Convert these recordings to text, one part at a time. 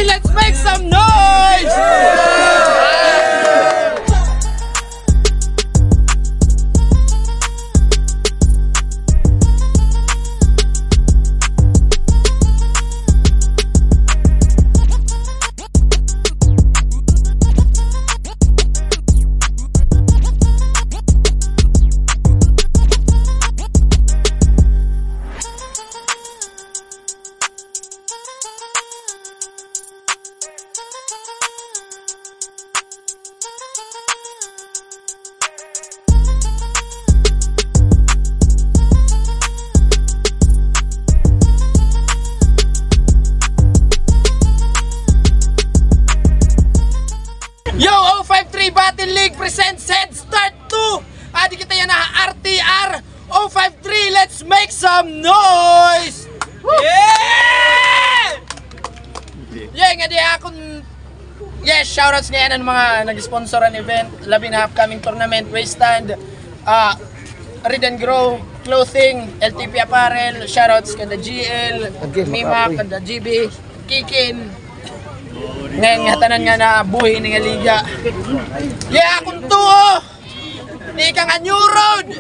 Let's make some noise! Yo, 053 Battle League presents Head Start 2. Adi kita yan na RTR 053. Let's make some noise. Yeah! Yeah, nga di akong shoutouts ngayon ng mga nag-sponsor ng event, labi na upcoming tournament, Wasteland, Read and Grow Clothing, LTP Apparel, shoutouts kada GL, Mimak, kada GB, Kikin. Ngayon nga tanan nga na buhay ni nga liga. Yeah, akong tuo. Di ka nga New Road.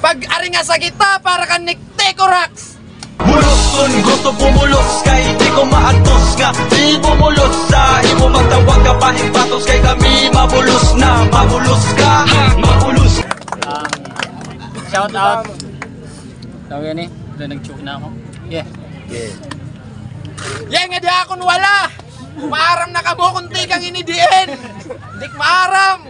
Pag-ari nga sa kita para ka Tecorax. Bulos kun gusto pumulos kay di ko maatos nga di pumulos sa imo magtawag ka pahibatos kay kami mabulos na mabulos ka mabulos. Shout out. Tawag yan nag-choke na ako. Yeah. Yeah, nga di akong wala. Maaram na kamo kung tikang inidiin. Dik maaram.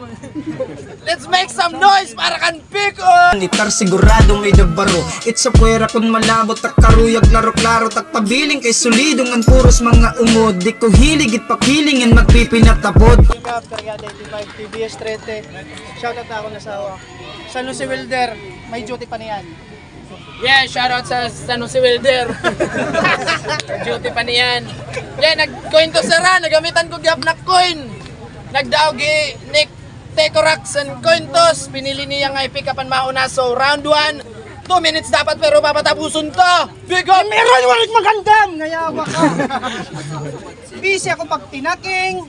Let's make some noise para kan pikon. Itar sigurado may dabaro. It's a puwera kung malabot. Tak karuyag laro-klaro. Tak pabiling kay solidong ang puros mga umod. Di ko hiligit pakilingin magpipinatapod. Kargada 85 PBS 30. Shoutout na ako na sa Lucy Wilder. May duty pa niyan. Yeah, shoutout sa San Jose Wilder. Duty pa niyan. Yeah, nag-coin to sara. Nagamitan ko gyap na coin. Nagdaogi Nick Tecorax and coin toss. Pinili niya nga i-pick upan mauna. So round 1, 2 minutes dapat pero papatapusun to. Big up! Meron walit magandam! Ngayawa ka. Busy ako magtinaking.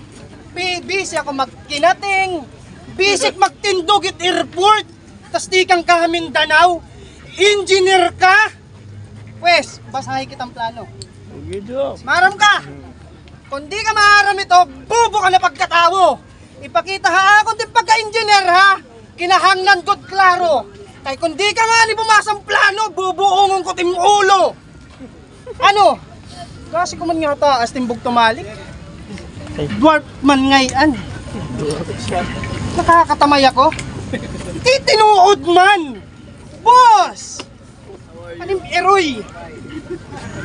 Busy ako magkinating. Busy magtindog at airport. Tas di kang kahamindanao. Engineer ka? Pwes, basahin kitang plano. Maram ka! Kung di ka maaram ito, bubo ka na pagkatawo. Ipakita ha akong di pagka-engineer ha. Kinahanglan ko't klaro. Kay kung di ka nga ni bumasang plano, bubuungon ko tim ulo. Ano? Kasi ko man nga taas timbog tumalik. Dwarf man ngayon. Nakakatamay ako. Di tinuod man. Boss! Anim eroy!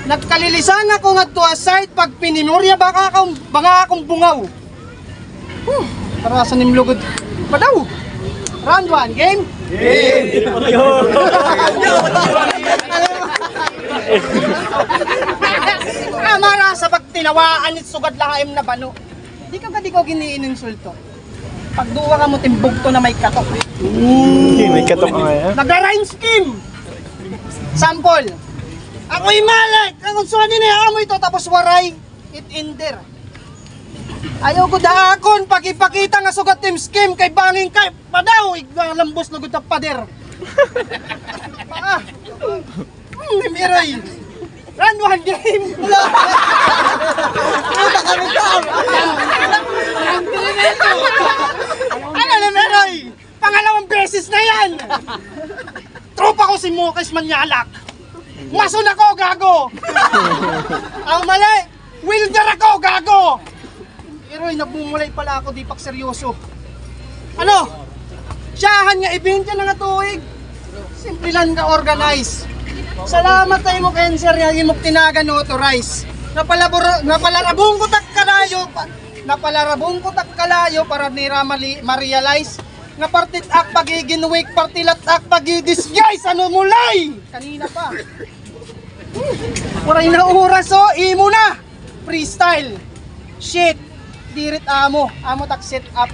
Nagkalilisan ako nga to aside pag pinimorya baka akong bungaw. Para sa nimlugod pa daw. Round 1, game? Game! Mara sa pagtinawaan at sugad lahaim na bano. Di ka ko giniininsulto. Pagduwa ka mo timbog to na may katok. May katok nga yan. Nagra-rhyme scheme! Sample. Ako'y malay! Ang unsuanin na mo ito tapos waray. It ender. Ayaw ko daakon pag ipakita nga sugat team scheme kay banging kay padaw. Iglalambos na gutap pader. Nimiray. Run 1 game! Kita kami tam! Ano na meroy? Pangalawang beses na yan! Tropa ko si Mokes Manyalak! Mason ako, gago! Ang mali! Wilder ako, gago! Pero nagmumulay pala ako, di pak seryoso. Ano? Siyahan nga event yan nga tuig. Simple lang ka organize. Salamat tayo mo cancer yang imong tinagan authorize. Napalarabong ko tak kalayo para nira ma-realize nga partit ak pagiging weak partilat ak pagidisguise ano mulay. Kanina pa. Waray na oras so imo na. Freestyle. Shit. Dirit amo tak set up.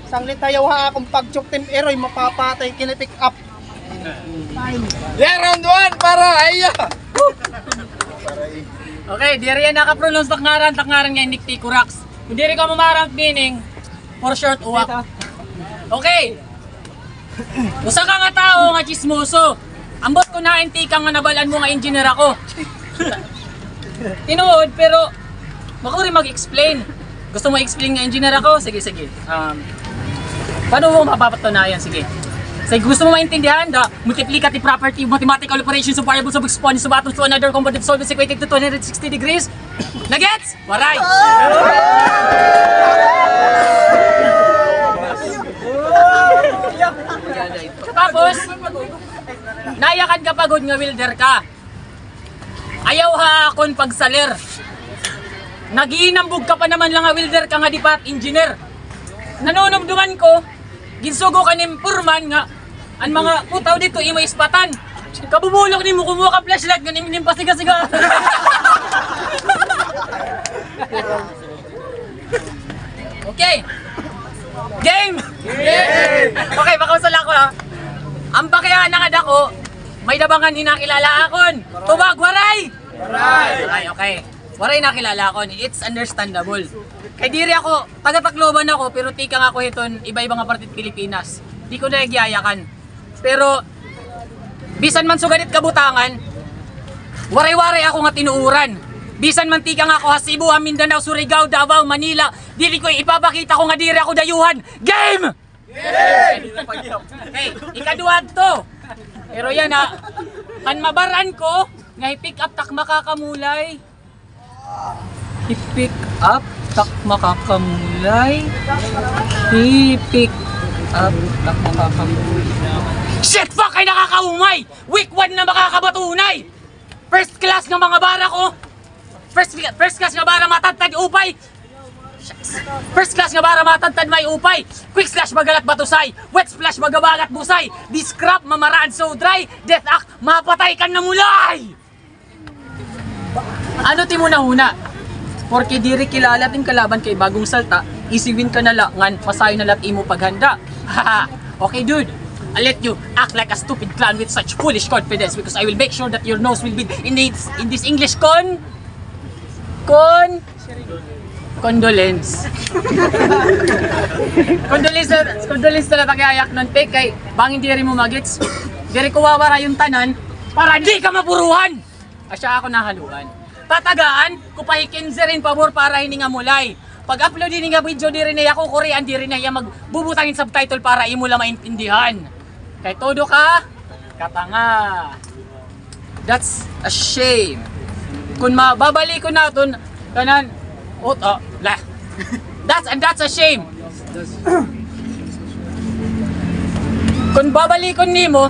Sanglit tayo ha akong pagchok team eroy mapapatay kinipick up. Yeah, round 1 para ayo. Okay, diri yan naka-pronounce takngaran nga indikti kuraks. Kung diri ka mamarang meaning, for short, uwak. Okay. Usa ka nga tao nga chismoso. Ambot ko na intika nga nabalan mo nga engineer ako. Tinuod, pero bako rin mag-explain. Gusto mo explain nga engineer ako? Sige. Paano mo mapapatunayan? Sige. Sige, gusto mo maintindihan the multiplicative property of mathematical operations of variables of exponents of atoms to another compound solvents equated to 260 degrees? Nagets? Waray! Tapos, nayakan ka pagod nga welder ka. Ayaw ha akon pagsalir. Nagiinambog ka pa naman lang nga welder ka nga di pat engineer. Nanunumduman ko, ginsugo ka ni Purman nga ang mga putaw dito imo ispatan. Kabubulok ni mo kumuha ka flashlight nga ni pasiga-siga. Okay. Game! Okay, makausala ko ha. Ang bakyahan nga dako, may dabangan hinakilala akon. Tubag, waray! Waray! Okay. Waray nakilala akon. It's understandable. Kay diri ako, taga-Tacloban ako, pero tika nga ako hiton iba-ibang partit Pilipinas. Di ko na nagyayakan. Pero, bisan man suganit kabutangan, waray-waray ako nga tinuuran. Bisan man tika nga ako ha Cebu, ha Mindanao, Surigao, Davao, Manila, dili ko ipapakita ko nga diri ako dayuhan. Game! Okay, ikaduhad to. Pero yan ha, kan mabaran ko, nga i-pick up tak makakamulay. I-pick up tak makakamulay. I-pick up tak makakamulay. Shit! Fuck! Ay nakakaumay! Week 1 na makakabatunay! First class ng mga bara ko! First class nga bara matantad upay! First class nga bara matantad may upay! Quick slash magalat batusay! Wet splash magabagat busay! This crap mamaraan so dry! Death act mapatay kan na mulay! Ano ti mo nahuna? Porque diri kilala ting kalaban kay bagong salta, isipin ka na langan, pasayo na lat imo paghanda. Haha! Okay dude! I'll let you act like a stupid clown with such foolish confidence because I will make sure that your nose will be in this English condolence. Condolence na tagayayak nun te kay bangin diri mo magits. Diri ko wawara yung tanan para di ka mapuruhan. Asya ako nahaluan. Tatagaan ko pahikin rin pabor para hininga mulay. Pag-upload din nga video diri na ako Korean diri na iya magbubutangin subtitle para imo la maintindihan. Kay todo ka katanga. That's a shame. Kung mababalik ko na ton kanan that's a shame. Kung babalikon nimo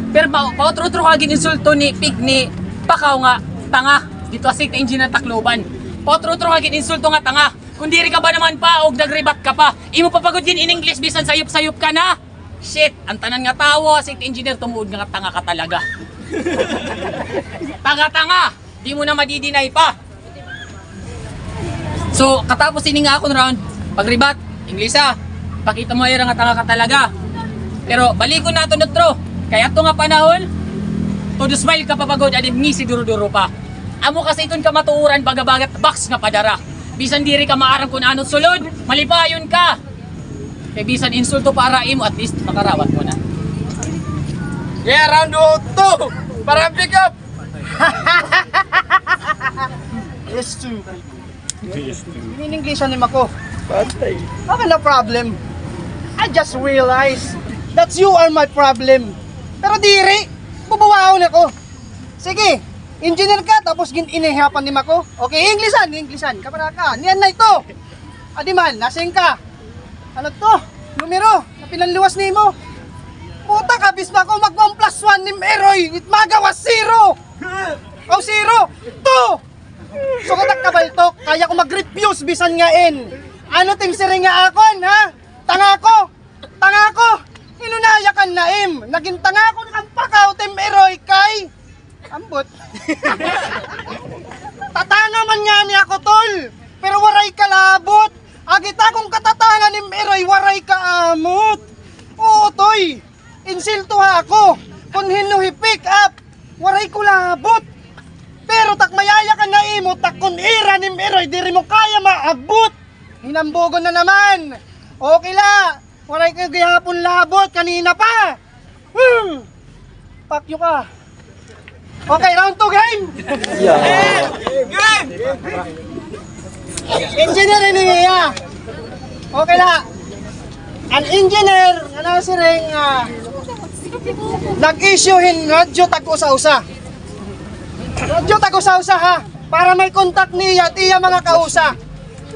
pero pautro-utro ka gininsulto ni pig ni pakaw nga tanga dito sa engine ng Tacloban. Pautro-utro ka gininsulto nga tanga. Kung diri ka ba naman pa og nagrebat ka pa, imo papagod in English bisan sayop-sayop ka na. Shit, ang tanan nga tawo sa engineer tumuod nga tanga ka talaga. Tanga-tanga, di mo na madidinay pa. So, katapos ini nga akong round, pagribat, Inglesa, pakita mo nga tanga ka talaga. Pero balikon nato na tro, kaya ito nga panahon, todo smile ka papagod, adim ni si duro-duro pa. Amo kasi iton ka matuuran bagabagat box nga padara. Bisan diri ka maarang kung anot sulod, malipayon ka. Kaya bisan insulto para imo, at least makarawat mo na. Yeah, round 2 para pick up. Yes, too. In-Englishan ni Mako. Okay, no problem. I just realized that you are my problem. Pero diri, bubuwaon ako. Sige, engineer ka, tapos inihapan ni Mako. Okay, Englishan. Kapara ka. Niyan na ito. Adiman, lasing ka. Ano to? Numero. pinanluwas nimo. Puta ka, bis ba ako mag-1 plus 1 ni Meroy, it magawa 0! O 0! 2! So katak kabaltok, kaya ko mag-refuse bisan nga in. Ano tim siring nga akon, ha? Tanga ko! Tanga ko! Inunaya kan naim. Naging tanga ko ng pakaw tim Meroy kay... Ambot. Tatanga man nga niya ako, tol. Pero waray kalabot. Agit akong katatanga ni Meroy, waray kaamot. Oo, toy. Insilto ha ako. Kung hinuhi pick up, waray ko labot. Pero tak mayaya ka na imo, tak kun ira ni Meroy, diri mo kaya maabot. Hinambugon na naman. Okay la. Waray ka gihapon labot, kanina pa. Pakyo ka. Okay, round 2 game. Game! Engineer ini ya. Okay la. An engineer, ano siring nag-issuehin radyo tag-usa-usa. Radyo tag-usa-usa ha, para may contact niya at iya mga kausa.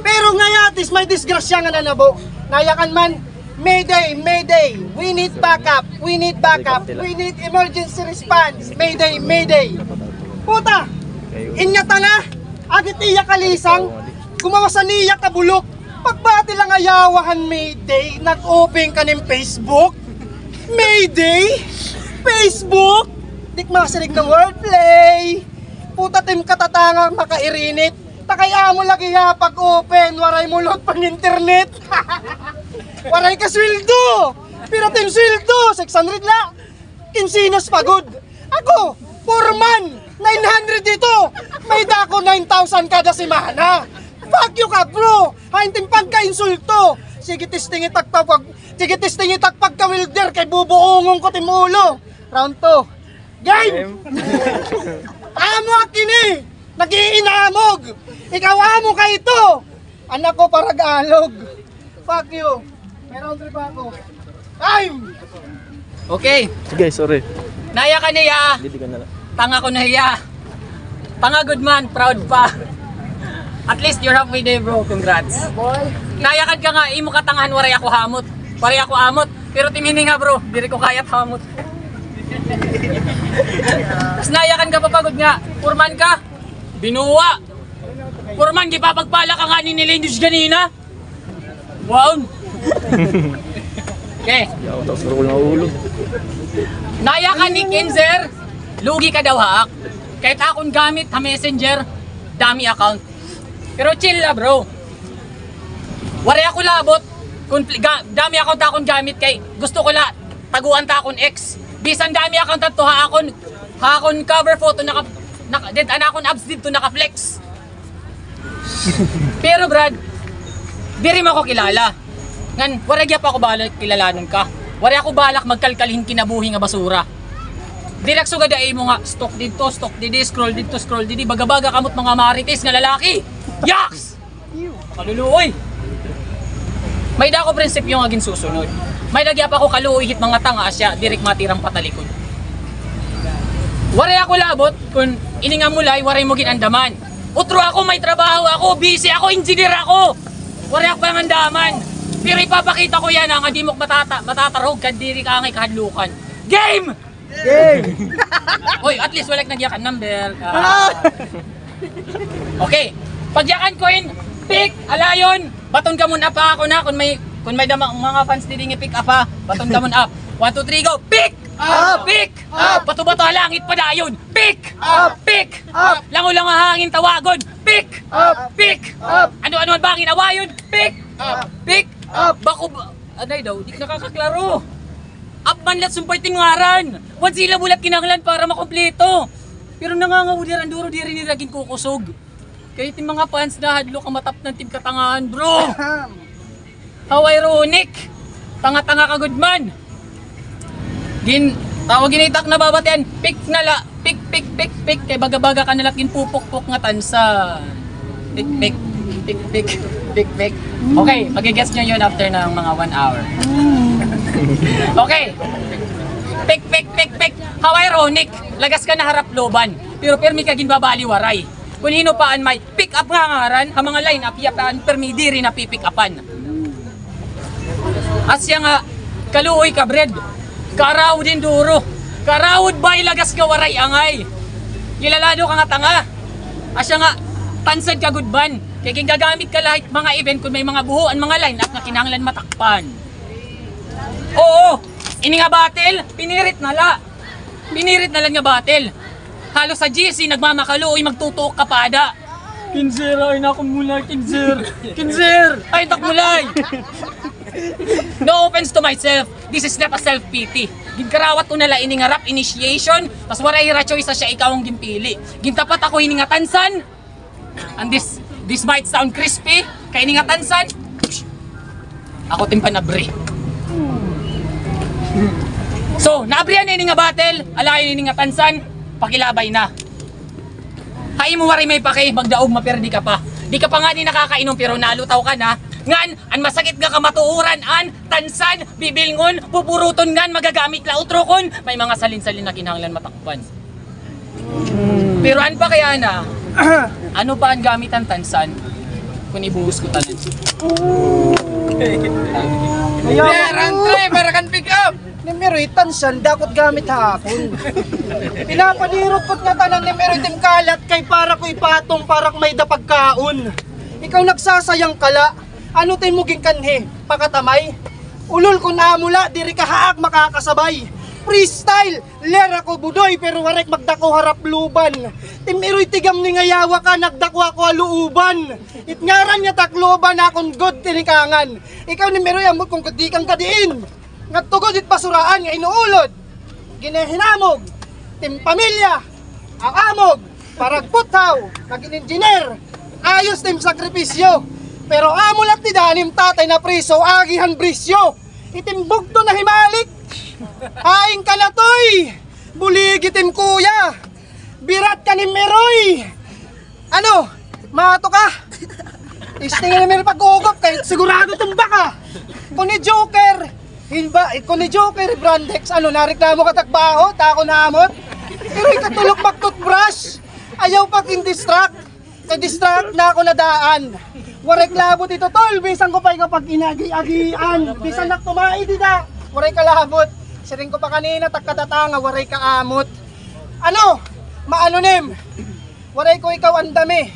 Pero ngayatis may disgrasya nga nanabo. Nayakan man, Mayday, Mayday, we need backup, we need backup, we need emergency response, Mayday, Mayday. Puta, inyata na, agit iya kalisang, gumawa sa niya kabulok. Pagbati lang ayawahan Mayday, nag-open ka ng Facebook. Mayday? Facebook? Dik makasirig ng wordplay. Puta tim katatanga makairinit. Takaya mo lagi ha pag-open, waray mo load pang internet. Waray ka sweldo. Pero tim sweldo, 600 la. Kinsinos pagod. Ako, foreman, 900 dito. May dako 9,000 kada semana. Fuck you ka bro. Haintim pagka-insulto. Sige testing itak pagka-wilder kay bubuongong ko timulo. Round 2. Game! Amo akini! Nag-iinamog! Ikaw amo ka ito! Anak ko parag-alog. Fuck you. May round 3 pa ako. Time! Okay. Sige, sorry. Naya ka niya. Hindi ka na lang. Tanga ko na hiya. Tanga good man, proud pa. At least you're halfway there bro, congrats. Nayakan ka nga, imo katangahan waray ako hamot. Waray ako amot, pero timini nga bro, diri ko kayat hamot. Tapos nayakan ka papagod nga, purman ka, binuwa. Purman, gipapagpala ka nga ni Nilindus ganina. Wow. Okay. Yaw, tapos ko na ulo. Nayakan ni Kinzer, lugi ka daw haak. Kahit akong gamit ha messenger, dami account. Pero chill la bro. Wari ako labot. Dami akong gamit kay gusto ko la taguan ta akong ex. Bisan dami akong tato ha akong cover photo naka dead ana akong abs dito naka-flex. Pero Brad, diri mo ako kilala. Ngan wari gyap ako balak kilalanon ka. Wari ako balak magkalkalhin kinabuhi nga basura. Direk sugad ay mo nga stock dito, stock didi, scroll dito, scroll didi, baga-baga kamot mga marites nga lalaki. Yaks! Kaluluoy! May dako prinsipyo nga ginsusunod. May nagyap ako kaluoy hit mga tanga asya, direk matirang patalikod. Waray ako labot, kung ininga mulay, waray mo ginandaman. Utro ako, may trabaho ako, busy ako, engineer ako. Waray ako pangandaman. Pero ipapakita ko yan nga di mo matatarog, kadiri ka ngay kahadlukan. Game! Game! Oy, at least wala nagyakan number. Okay. Pagyakan ko in, pick, alayon, baton ka muna pa ako na kung may mga fans dili nga pick up ha. Baton ka muna up. 1 2 3 go. Pick! Up! Pick! Up! Bato-bato langit pa dayon. Pick! Up! Pick! Up! Lango-lango hangin tawagon. Pick! Up! Pick! Up! Ano-ano ang bangin awayon. Pick! Up! Pick! Up! Bako anay daw, di nakakaklaro. Up man lat sumpay tingaran. Wan sila bulat kinanglan para makompleto. Pero nangangawulir ang duro diri ni laging kukusog. Kahit yung mga fans na hadlo ka matap ng team katangahan, bro! How ironic! Tanga-tanga ka good man! Tawagin itak na babatian, pick na la, pick, kay baga-baga ka nalat pupok-pok nga tansa. Pick. Okay, magigets nyo yun after ng mga 1 hour. Okay! Pick! How ironic! Lagas ka na harap loban, pero permi ka ginbabali waray. Kung hino paan may pick up nga ngaran, ang mga line up yapaan permi diri na pipick upan. Asya nga Kaluoy ka, Bred. Karawod din duro. Karawod ba ilagas ka waray angay? Gilalado ka nga tanga. Asya nga, tansad ka gudban. Kaya kung gagamit ka lahat mga event kung may mga buhuan, mga line-up na kinahanglan matakpan. Oo, ini nga battle, pinirit na la. Pinirit na lang nga battle. Halos sa GC, nagmamakaluoy, magtutuok ka pada. Kinzer, ay na kumulay, Kinzer. Kinzer, ay nakumulay. No offense to myself, this is not a self-pity. Ginkarawat ko nala ini nga rap initiation, tas waray ra choice siya ikaw ang gimpili. Gintapat ako ini nga tansan. And this might sound crispy, kay ini nga tansan. Ako timpan na bre. So, naabrihan na ini nga battle, alayo ini nga tansan, pakilabay na. Hay mo waray may pake, magdaog maperdi ka pa. Di ka pa nga ni nakakainom pero nalutaw ka na. Ngan, an masakit nga kamatuuran, an, tansan, bibilngon, pupuruton ngan, magagamit la utrokon, may mga salin-salin na kinahanglan matakpan. Pero an pa kaya na, ano pa ang gamit ang tansan kung ibuhos ko tanan? Round 3 para kan pick up. Ni Meroy, tansan, dakot gamit hapon. Pinapanirot ko't nga tanan ni Meroy, tim kalat, kay para ko'y patong, parak may dapagkaon. Ikaw nagsasayang kala, ano tayo muging kanhe, pakatamay? Ulol ko na mula, diri ka haak makakasabay. Freestyle, lera ko budoy, pero warek magdako harap luban. Tim Meroy, tigam ni ngayawa ka, nagdakwa ko aluuban. Itngaran niya takloban akong god tinikangan. Ikaw ni Meroy, amot kung kadikang kadiin. Nagtugod it basuraan nga inuulod. Ginehinamog, tim pamilya, ang amog, paragputhaw, naging engineer, ayos tim sakripisyo. Pero amulat ti danim tatay na priso, agihan brisyo. Itimbog to na himalik, aing ka na toy, buligi tim kuya, birat ka ni Meroy. Ano, mato ka? Istingan na Meroy pag-uugop, kahit sigurado tumba ka. Kung ni Joker, Hinba, kung ni Joker, Brandex, ano, nareklamo ka takbaho, tako na amot. Pero ikatulog mag-toothbrush, ayaw pag in-distract. Distract na ako nadaan. Wareklamo dito, tol, bisan ko pa yung pag inagi-agian. Bisan nagtumai dita, waray kalabot. Siring ko pa kanina, takkatatanga, waray kaamot. Ano, maanonim, waray ko ikaw ang dami.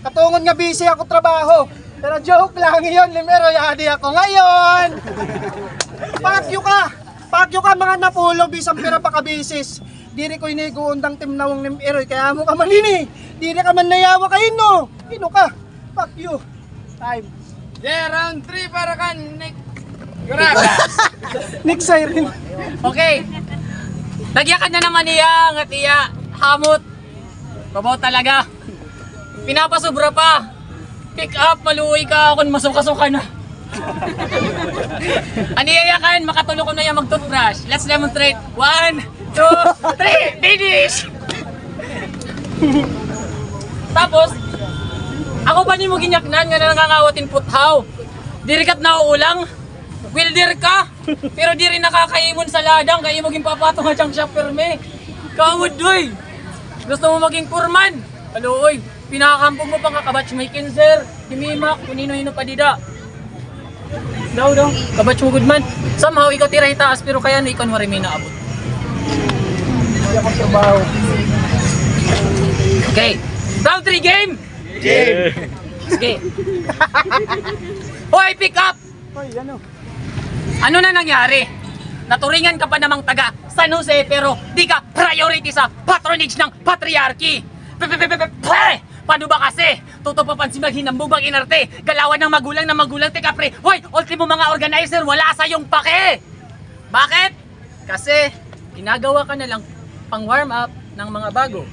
Katungon nga busy ako trabaho. Pero joke lang yun, limero yadi ako ngayon. Pakyo ka mga napulo, bisang pira pa kabisis. Diri ko iniguundang timnawang nim eroy, kaya mo ka manini. Diri ka man nayawa kayo no. Ino ka, pakyo. Time. Yeah, round 3 para kan Nick. Gracias. Nick Siren. Okay. Nagyakan na naman niya, nga tiya, hamot. Babaw talaga. Pinapasubra pa. Pick up, maluwi ka kung masuka-suka na. Aniyayakan, makatulog ko na yan mag-toothbrush. Let's demonstrate. 1, 2, 3, finish! Tapos, ako ba ni mo ginyaknan nga nangangawatin puthaw? Diri kat nauulang? Wilder ka? Pero diri nakakaimon sa ladang, kaya mo gimpapatong nga siyang perme. Kawad doy! Gusto mo maging purman? Aluoy, pinakakampog mo pang kakabatch may kinzer, himimak, kunino-hino pa dida. Daw, kabatch mo good man. Somehow, ikaw tira itaas, pero kaya na ikaw wari may naabot. Hindi ako sabaw. Okay, round 3 game! Yeah. Sige. Hoy, pick up! Hoy, ano? Ano na nangyari? Naturingan ka pa namang taga San Jose, pero di ka priority sa patronage ng patriarchy. Paano ba kasi? Tutupapan si maghinambog bang inarte. Galawan ng magulang, teka pre. Hoy, ultimo mga organizer, wala sa yung pake. Bakit? Kasi, ginagawa ka na lang pang warm up ng mga bago.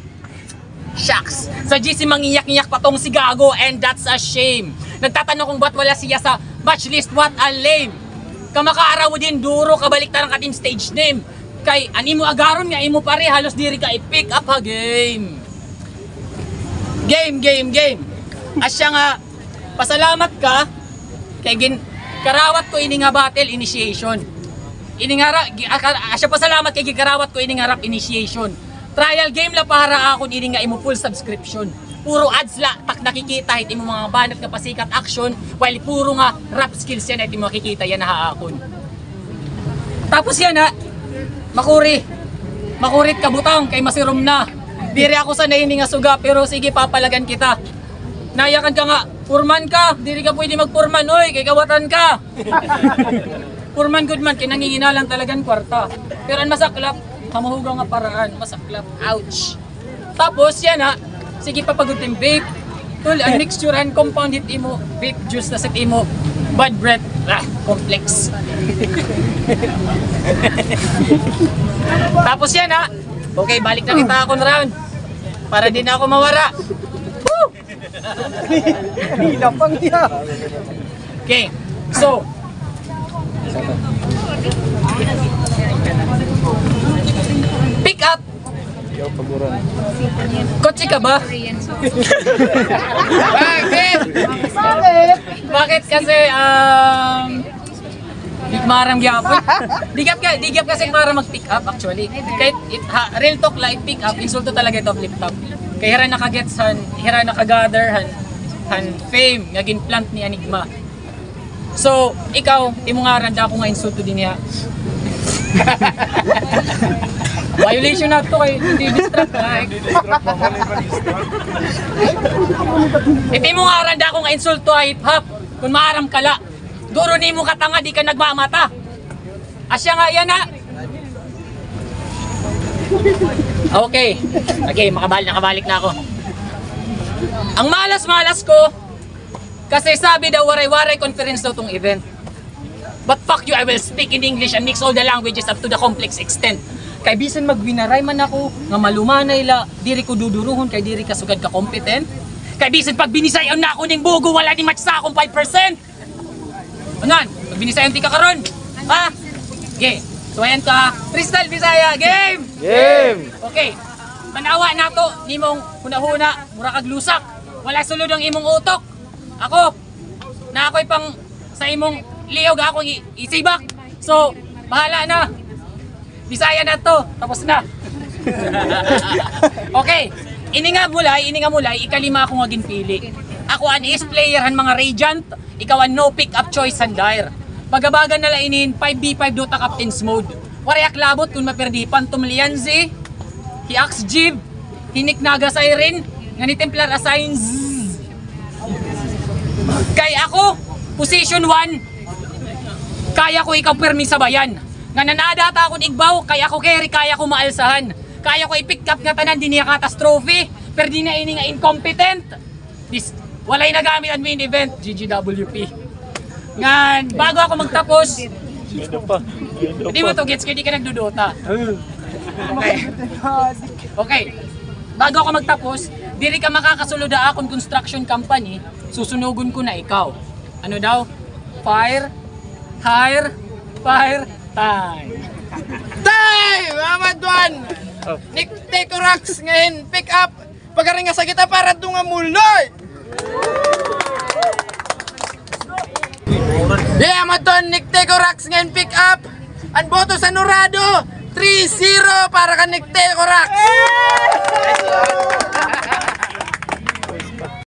Shucks! Sa GC mangiyak-iyak patong si Gago, and that's a shame. Nagtatanong kung ba't wala siya sa match list, what a lame. Kamakaaraw din duro, kabalik tarang kating stage name. Kay, ani mo agaron nga, imo pare, halos diri ka i-pick up ha game. Game. Asya nga, pasalamat ka, kay karawat ko ini nga battle initiation. Asya pasalamat kay karawat ko ini nga rap initiation. Trial game la para ako ini nga imo full subscription. Puro ads la, tak nakikita hit imo mga banat nga pasikat action, while puro nga rap skills yan hit imo makikita yan na haakon. Tapos yan ha, Makurit kabutang kay masirom na. Diri ako sa naini nga suga, pero sige papalagan kita. Nayakan ka nga, purman ka, diri ka pwede magpurman, oy, kay kawatan ka. Purman good man, kinanginginalan talagang kwarta. Pero ang masaklap, hamahugaw nga paraan, masaklap, ouch. Tapos yan ha, sige papagutin vape. Tul, ang mixturehan, compound hit imo, vape juice na set imo, bad breath, complex. Tapos yan ha, okay, balik na kita akong round. Para din ako mawara. Woo! Hila pang niya. Okay, so pick up. Kotse ka ba? Bakit? Bakit kasi di marang gyapon. Di gyap kasi para mag-pick up actually. Kahit real talk la pick up, insulto talaga ito flip top. Kay hira nakagets hira nakagather han fame nga ginplant ni Enigma. So, ikaw, imo nga randa ako nga insulto din niya. Violation na to kay hindi distract ha. Iti mo nga randa ako nga insulto hip hop kung maaram kala. Duro ni mo katanga di ka nagmamata. Asya nga yan ha. Okay. Okay, nakabalik na ako. Ang malas-malas ko kasi sabi daw waray-waray conference daw tong event. But fuck you, I will speak in English and mix all the languages up to the complex extent. Kay bisan magwinaray man ako, nga malumanay la, diri ko duduruhon kay diri ka sugad ka competent. Kay bisan pag binisayon na ako ning bugo, wala ni match sa akong 5%. Anan, pag binisayon ti ka karon. Ha? Okay. So ayan ka, Freestyle Bisaya, game! Game! Okay. Manawa na to, nimong huna-huna, mura kag lusak. Wala sulod ang imong utok. Ako, na ako'y pang sa imong liyog akong isibak. So, bahala na. Bisaya na to, tapos na. Okay, ini nga mulay, ikalima ako nga ginpili. Ako an ace player han mga Radiant, ikaw an no pick up choice Sandair. Magabagan na lainin 5v5 Dota Captain's Mode. Wariak labot kung maperdi Phantom Lianzi, Hiax Jib, Hinik Naga Siren, nga ni Templar Assigns. Kay ako, position 1, kaya ko ikaw permi sa bayan. Nga nanadata ako igbaw, kaya ko carry, kaya ko maalsahan. Kaya ko i-pick up nga tanan, di niya catastrophe, pero di na ini nga incompetent. Walay nagamit ang main event, GGWP. Nga, bago ako magtapos, hindi mo to gets, kaya di ka nagdudota. Okay. Okay. Bago ako magtapos, diri ka makakasulod akong construction company, susunugon ko na ikaw. Ano daw? Fire, hire, fire, time. Time! Mamad Juan! Nick Tecorax ngayon, pick up! Pagaring nga sa kita para doon nga muloy! Yeah, Madon, Nick Tecorax ngayon, pick up! Ang boto sa Norado, 3-0 para ka Nick Tecorax!